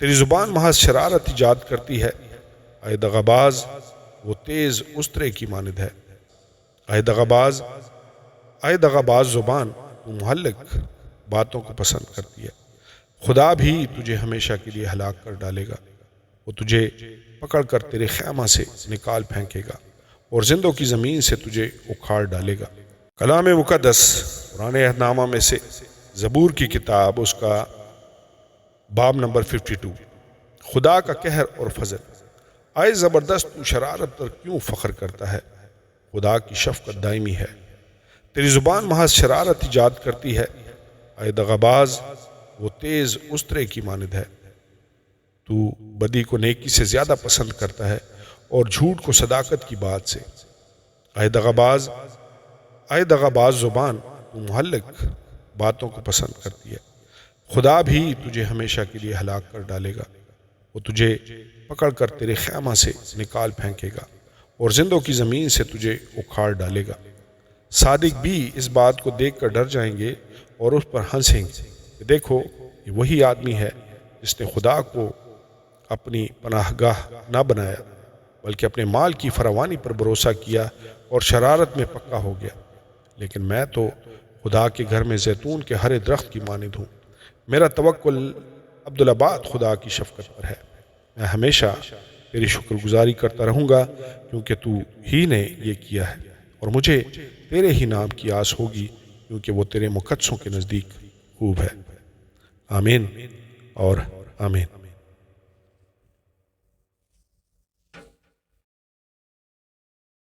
تیری زبان محض شرارت ایجاد کرتی ہے، اے دغاباز وہ تیز استرے کی مانند ہے۔ اے دغاباز زبان، تو مہلک باتوں کو پسند کرتی ہے۔ خدا بھی تجھے ہمیشہ کے لیے ہلاک کر ڈالے گا، وہ تجھے پکڑ کر تیرے خیمہ سے نکال پھینکے گا اور زندوں کی زمین سے تجھے اکھاڑ ڈالے گا۔ کلام مقدس قرآن عہد نامہ میں سے زبور کی کتاب، اس کا باب نمبر 52، خدا کا قہر اور فضل۔ اے زبردست، تو شرارت پر کیوں فخر کرتا ہے؟ خدا کی شفقت دائمی ہے۔ تیری زبان محض شرارت ایجاد کرتی ہے، اے دغاباز وہ تیز استرے کی مانند ہے۔ تو بدی کو نیکی سے زیادہ پسند کرتا ہے اور جھوٹ کو صداقت کی بات سے۔ اے دغاباز زبان، تو مہلک باتوں کو پسند کرتی ہے۔ خدا بھی تجھے ہمیشہ کے لیے ہلاک کر ڈالے گا، وہ تجھے پکڑ کر تیرے خیمہ سے نکال پھینکے گا اور زندوں کی زمین سے تجھے اکھاڑ ڈالے گا۔ صادق بھی اس بات کو دیکھ کر ڈر جائیں گے اور اس پر ہنسیں گے کہ دیکھو، یہ وہی آدمی ہے جس نے خدا کو اپنی پناہ گاہ نہ بنایا بلکہ اپنے مال کی فراوانی پر بھروسہ کیا اور شرارت میں پکا ہو گیا۔ لیکن میں تو خدا کے گھر میں زیتون کے ہرے درخت کی مانند ہوں۔ میرا توکل عبدالآباد خدا کی شفقت پر ہے۔ میں ہمیشہ تیری شکر گزاری کرتا رہوں گا، کیونکہ تو ہی نے یہ کیا ہے، اور مجھے تیرے ہی نام کی آس ہوگی، کیونکہ وہ تیرے مقدسوں کے نزدیک خوب ہے۔ آمین اور آمین۔